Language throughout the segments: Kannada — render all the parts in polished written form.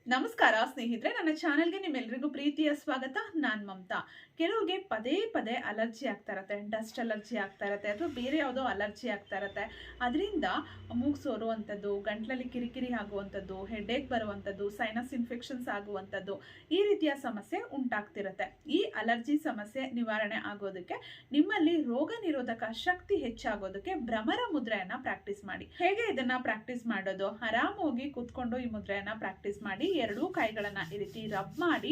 ನಮಸ್ಕಾರ ಸ್ನೇಹಿತರೆ, ನನ್ನ ಚಾನೆಲ್ಗೆ ನಿಮ್ಮೆಲ್ಲರಿಗೂ ಪ್ರೀತಿಯ ಸ್ವಾಗತ. ನಾನು ಮಮತಾ. ಕೆಲವ್ರಿಗೆ ಪದೇ ಪದೇ ಅಲರ್ಜಿ ಆಗ್ತಾ ಇರತ್ತೆ, ಡಸ್ಟ್ ಅಲರ್ಜಿ ಆಗ್ತಾ ಇರತ್ತೆ ಅಥವಾ ಬೇರೆ ಯಾವುದೋ ಅಲರ್ಜಿ ಆಗ್ತಾ ಇರತ್ತೆ. ಅದರಿಂದ ಮೂಗು ಸೋರುವಂಥದ್ದು, ಗಂಟ್ಲಲ್ಲಿ ಕಿರಿಕಿರಿ ಆಗುವಂಥದ್ದು, ಹೆಡ್ಏಕ್ ಬರುವಂಥದ್ದು, ಸೈನಸ್ ಇನ್ಫೆಕ್ಷನ್ಸ್ ಆಗುವಂಥದ್ದು, ಈ ರೀತಿಯ ಸಮಸ್ಯೆ ಉಂಟಾಗ್ತಿರತ್ತೆ. ಈ ಅಲರ್ಜಿ ಸಮಸ್ಯೆ ನಿವಾರಣೆ ಆಗೋದಕ್ಕೆ, ನಿಮ್ಮಲ್ಲಿ ರೋಗ ನಿರೋಧಕ ಶಕ್ತಿ ಹೆಚ್ಚಾಗೋದಕ್ಕೆ ಭ್ರಮರ ಮುದ್ರೆಯನ್ನ ಪ್ರಾಕ್ಟೀಸ್ ಮಾಡಿ. ಹೇಗೆ ಇದನ್ನ ಪ್ರಾಕ್ಟೀಸ್ ಮಾಡೋದು? ಆರಾಮಾಗಿ ಕೂತ್ಕೊಂಡು ಈ ಮುದ್ರೆಯನ್ನ ಪ್ರಾಕ್ಟೀಸ್ ಮಾಡಿ. ಎರಡೂ ಕೈಗಳನ್ನ ಈ ರೀತಿ ರಬ್ ಮಾಡಿ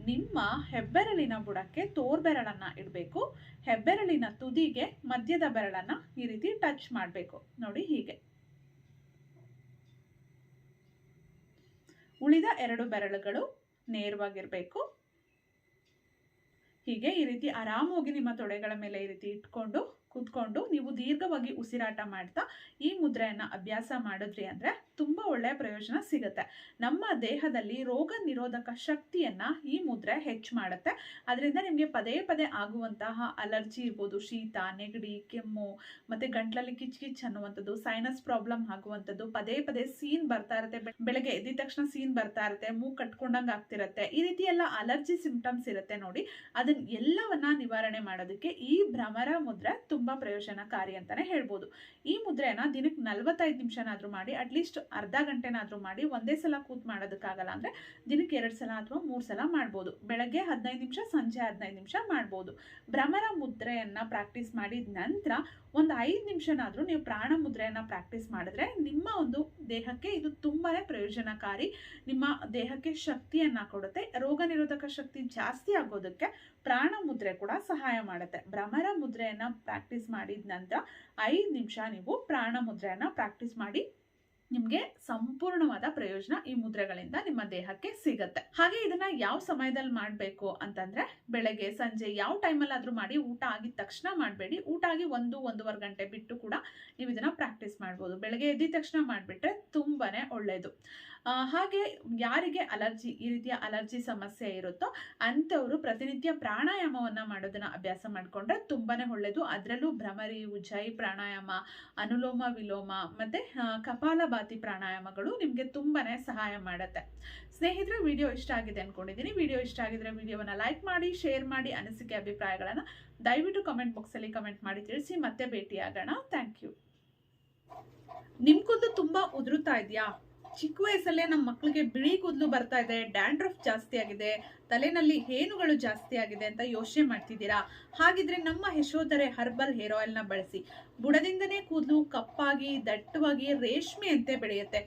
ನಿಮ್ಮ ಹೆಬ್ಬೆರಳಿನ ಬುಡಕ್ಕೆ ತೋರ್ಬೆರಳನ್ನ ಇಡಬೇಕು. ಹೆಬ್ಬೆರಳಿನ ತುದಿಗೆ ಮಧ್ಯದ ಬೆರಳನ್ನ ಈ ರೀತಿ ಟಚ್ ಮಾಡಬೇಕು. ನೋಡಿ, ಹೀಗೆ. ಉಳಿದ ಎರಡು ಬೆರಳುಗಳು ನೇರವಾಗಿರ್ಬೇಕು. ಹೀಗೆ ಈ ರೀತಿ ಆರಾಮಾಗಿ ನಿಮ್ಮ ತೊಡೆಗಳ ಮೇಲೆ ಈ ರೀತಿ ಇಟ್ಕೊಂಡು ಕೂತ್ಕೊಂಡು ನೀವು ದೀರ್ಘವಾಗಿ ಉಸಿರಾಟ ಮಾಡ್ತಾ ಈ ಮುದ್ರೆಯನ್ನ ಅಭ್ಯಾಸ ಮಾಡಿದ್ರಿ ಅಂದ್ರೆ ತುಂಬಾ ಒಳ್ಳೆಯ ಪ್ರಯೋಜನ ಸಿಗುತ್ತೆ. ನಮ್ಮ ದೇಹದಲ್ಲಿ ರೋಗ ನಿರೋಧಕ ಶಕ್ತಿಯನ್ನ ಈ ಮುದ್ರೆ ಹೆಚ್ಚು ಮಾಡುತ್ತೆ. ಅದರಿಂದ ನಿಮಗೆ ಪದೇ ಪದೇ ಆಗುವಂತಹ ಅಲರ್ಜಿ ಇರ್ಬೋದು, ಶೀತ, ನೆಗಡಿ, ಕೆಮ್ಮು, ಮತ್ತೆ ಗಂಟ್ಲಲ್ಲಿ ಕಿಚ್ ಅನ್ನುವಂಥದ್ದು, ಸೈನಸ್ ಪ್ರಾಬ್ಲಮ್ ಆಗುವಂಥದ್ದು, ಪದೇ ಪದೇ ಸೀನ್ ಬರ್ತಾ ಇರುತ್ತೆ, ಬೆಳಗ್ಗೆ ಎದ್ದ ತಕ್ಷಣ ಸೀನ್ ಬರ್ತಾ ಇರುತ್ತೆ, ಮೂಗು ಕಟ್ಕೊಂಡಂಗೆ ಆಗ್ತಿರತ್ತೆ, ಈ ರೀತಿ ಎಲ್ಲ ಅಲರ್ಜಿ ಸಿಂಪ್ಟಮ್ಸ್ ಇರುತ್ತೆ ನೋಡಿ. ಅದನ್ನ ಎಲ್ಲವನ್ನ ನಿವಾರಣೆ ಮಾಡೋದಕ್ಕೆ ಈ ಭ್ರಮರ ಮುದ್ರೆ ತುಂಬಾ ಪ್ರಯೋಜನಕಾರಿ ಅಂತಾನೆ ಹೇಳ್ಬೋದು. ಈ ಮುದ್ರೆಯನ್ನ ದಿನಕ್ಕೆ 45 ನಿಮಿಷನಾದ್ರೂ ಮಾಡಿ, ಅಟ್ಲೀಸ್ಟ್ ಅರ್ಧ ಗಂಟೆನಾದ್ರೂ ಮಾಡಿ. ಒಂದೇ ಸಲ ಕೂತ್ ಮಾಡೋದಕ್ಕಾಗಲ್ಲ ಅಂದ್ರೆ ದಿನಕ್ಕೆ 2 ಸಲ ಅಥವಾ 3 ಸಲ ಮಾಡ್ಬೋದು. ಬೆಳಗ್ಗೆ 15 ನಿಮಿಷ, ಸಂಜೆ 15 ನಿಮಿಷ ಮಾಡ್ಬೋದು. ಭ್ರಮರ ಮುದ್ರೆಯನ್ನ ಪ್ರಾಕ್ಟೀಸ್ ಮಾಡಿದ ನಂತರ ಒಂದು 5 ನಿಮಿಷನಾದ್ರೂ ನೀವು ಪ್ರಾಣ ಮುದ್ರೆಯನ್ನ ಪ್ರಾಕ್ಟೀಸ್ ಮಾಡಿದ್ರೆ ನಿಮ್ಮ ಒಂದು ದೇಹಕ್ಕೆ ಇದು ತುಂಬಾನೇ ಪ್ರಯೋಜನಕಾರಿ. ನಿಮ್ಮ ದೇಹಕ್ಕೆ ಶಕ್ತಿಯನ್ನ ಕೊಡುತ್ತೆ. ರೋಗ ನಿರೋಧಕ ಶಕ್ತಿ ಜಾಸ್ತಿ ಆಗೋದಕ್ಕೆ ಪ್ರಾಣ ಮುದ್ರೆ ಕೂಡ ಸಹಾಯ ಮಾಡುತ್ತೆ. ಭ್ರಮರ ಮುದ್ರೆಯನ್ನ ಪ್ರಾಕ್ಟೀಸ್ ಮಾಡಿದ ನಂತರ 5 ನಿಮಿಷ ನೀವು ಪ್ರಾಣ ಮುದ್ರೆಯನ್ನ ಪ್ರಾಕ್ಟೀಸ್ ಮಾಡಿ. ನಿಮ್ಗೆ ಸಂಪೂರ್ಣವಾದ ಪ್ರಯೋಜನ ಈ ಮುದ್ರೆಗಳಿಂದ ನಿಮ್ಮ ದೇಹಕ್ಕೆ ಸಿಗತ್ತೆ. ಹಾಗೆ ಇದನ್ನ ಯಾವ ಸಮಯದಲ್ಲಿ ಮಾಡ್ಬೇಕು ಅಂತಂದ್ರೆ ಬೆಳಗ್ಗೆ, ಸಂಜೆ, ಯಾವ ಟೈಮಲ್ಲಿ ಆದ್ರೂ ಮಾಡಿ. ಊಟ ಆಗಿದ ತಕ್ಷಣ ಮಾಡಬೇಡಿ. ಊಟ ಆಗಿ 1-1.5 ಗಂಟೆ ಬಿಟ್ಟು ಕೂಡ ನೀವು ಇದನ್ನ ಪ್ರಾಕ್ಟೀಸ್ ಮಾಡ್ಬೋದು. ಬೆಳಗ್ಗೆ ಎದ್ದ ತಕ್ಷಣ ಮಾಡಿಬಿಟ್ರೆ ತುಂಬಾನೇ ಒಳ್ಳೇದು. ಹಾಗೆ ಯಾರಿಗೆ ಅಲರ್ಜಿ, ಈ ರೀತಿಯ ಅಲರ್ಜಿ ಸಮಸ್ಯೆ ಇರುತ್ತೋ ಅಂಥವ್ರು ಪ್ರತಿನಿತ್ಯ ಪ್ರಾಣಾಯಾಮವನ್ನ ಮಾಡೋದನ್ನ ಅಭ್ಯಾಸ ಮಾಡ್ಕೊಂಡ್ರೆ ತುಂಬಾನೇ ಒಳ್ಳೇದು. ಅದರಲ್ಲೂ ಭ್ರಮರಿ, ಉಜ್ಜಾಯಿ ಪ್ರಾಣಾಯಾಮ, ಅನುಲೋಮ ವಿಲೋಮ ಮತ್ತೆ ಕಪಾಲಭಾತಿ ಪ್ರಾಣಾಯಾಮಗಳು ನಿಮ್ಗೆ ತುಂಬಾನೇ ಸಹಾಯ ಮಾಡುತ್ತೆ. ಸ್ನೇಹಿತರೆ, ವಿಡಿಯೋ ಇಷ್ಟ ಆಗಿದೆ ಅನ್ಕೊಂಡಿದ್ದೀನಿ. ವಿಡಿಯೋ ಇಷ್ಟ ಆಗಿದ್ರೆ ವಿಡಿಯೋವನ್ನ ಲೈಕ್ ಮಾಡಿ, ಶೇರ್ ಮಾಡಿ. ಅನಿಸಿಕೆ ಅಭಿಪ್ರಾಯಗಳನ್ನ ದಯವಿಟ್ಟು ಕಮೆಂಟ್ ಬಾಕ್ಸ್ ಅಲ್ಲಿ ಕಮೆಂಟ್ ಮಾಡಿ ತಿಳಿಸಿ. ಮತ್ತೆ ಭೇಟಿಯಾಗೋಣ. Thank you. ನಿಮ್ ಕೂದಲು ತುಂಬಾ ಉದುರುತ್ತಾ ಇದೆಯಾ? ಚಿಕ್ಕ ವಯಸ್ಸಲ್ಲೇ ನಮ್ಮ ಮಕ್ಕಳಿಗೆ ಬಿಳಿ ಕೂದಲು ಬರ್ತಾ ಇದೆ, ಡ್ಯಾಂಡ್ರಫ್ ಜಾಸ್ತಿ ಆಗಿದೆ, ತಲೆನಲ್ಲಿ ಹೇನುಗಳು ಜಾಸ್ತಿ ಆಗಿದೆ ಅಂತ ಯೋಚನೆ ಮಾಡ್ತಿದ್ದೀರಾ? ಹಾಗಿದ್ರೆ ನಮ್ಮ ಯಶೋಧರೆ ಹರ್ಬಲ್ ಹೇರ್ ಆಯಿಲ್ ನ ಬಳಸಿ. ಬುಡದಿಂದನೇ ಕೂದಲು ಕಪ್ಪಾಗಿ, ದಟ್ಟವಾಗಿ, ರೇಷ್ಮೆಯಂತೆ ಬೆಳೆಯುತ್ತೆ.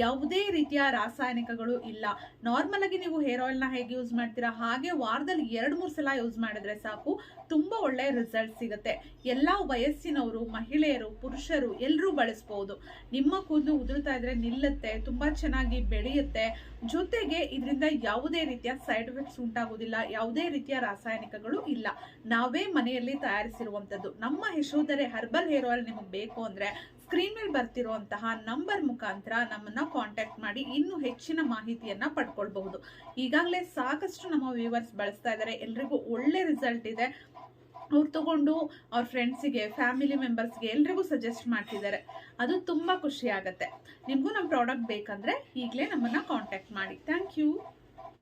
ಯಾವುದೇ ರೀತಿಯ ರಾಸಾಯನಿಕಗಳು ಇಲ್ಲ. ನಾರ್ಮಲ್ ಆಗಿ ನೀವು ಹೇರ್ ಆಯಿಲ್ ನ ಹೇಗೆ ಯೂಸ್ ಮಾಡ್ತೀರಾ ಹಾಗೆ ವಾರದಲ್ಲಿ 2-3 ಸಲ ಯೂಸ್ ಮಾಡಿದ್ರೆ ಸಾಕು, ತುಂಬಾ ಒಳ್ಳೆ ರಿಸಲ್ಟ್ ಸಿಗುತ್ತೆ. ಎಲ್ಲಾ ವಯಸ್ಸಿನವರು, ಮಹಿಳೆಯರು, ಪುರುಷರು ಎಲ್ಲರೂ ಬಳಸಬಹುದು. ನಿಮ್ಮ ಕೂದಲು ಉದುರುತ್ತಾ ಇದ್ರೆ ನಿಲ್ಲುತ್ತೆ, ತುಂಬಾ ಚೆನ್ನಾಗಿ ಬೆಳೆಯುತ್ತೆ. ಜೊತೆಗೆ ಇದರಿಂದ ಯಾವುದೇ ರೀತಿಯ ಸೈಡ್ ಎಫೆಕ್ಟ್ಸ್ ಉಂಟಾಗುವುದಿಲ್ಲ. ಯಾವುದೇ ರೀತಿಯ ರಾಸಾಯನಿಕಗಳು ಇಲ್ಲ. ನಾವೇ ಮನೆಯಲ್ಲಿ ತಯಾರಿಸಿರುವಂತದ್ದು. ನಮ್ಮ ಯಶೋಧರೆ ಹರ್ಬಲ್ ಹೇರ್ ಆಯಿಲ್ ನಿಮಗೆ ಬೇಕು ಅಂದ್ರೆ ಸ್ಕ್ರೀನ್ ಮೇಲೆ ಬರ್ತಿರುವಂತಹ ನಂಬರ್ ಮುಖಾಂತರ ನಮ್ಮನ್ನ ಕಾಂಟ್ಯಾಕ್ಟ್ ಮಾಡಿ ಇನ್ನೂ ಹೆಚ್ಚಿನ ಮಾಹಿತಿಯನ್ನ ಪಡ್ಕೊಳ್ಬಹುದು. ಈಗಾಗಲೇ ಸಾಕಷ್ಟು ನಮ್ಮ ವ್ಯೂವರ್ಸ್ ಬಳಸ್ತಾ ಇದ್ದಾರೆ. ಎಲ್ರಿಗೂ ಒಳ್ಳೆ ರಿಸಲ್ಟ್ ಇದೆ. ಅವ್ರು ತಗೊಂಡು ಅವ್ರ ಫ್ರೆಂಡ್ಸಿಗೆ, ಫ್ಯಾಮಿಲಿ ಮೆಂಬರ್ಸ್ಗೆ ಎಲ್ರಿಗೂ ಸಜೆಸ್ಟ್ ಮಾಡ್ತಿದ್ದಾರೆ. ಅದು ತುಂಬಾ ಖುಷಿ ಆಗತ್ತೆ. ನಿಮ್ಗೂ ನಮ್ಮ ಪ್ರಾಡಕ್ಟ್ ಬೇಕಂದ್ರೆ ಈಗಲೇ ನಮ್ಮನ್ನ ಕಾಂಟ್ಯಾಕ್ಟ್ ಮಾಡಿ. Thank you.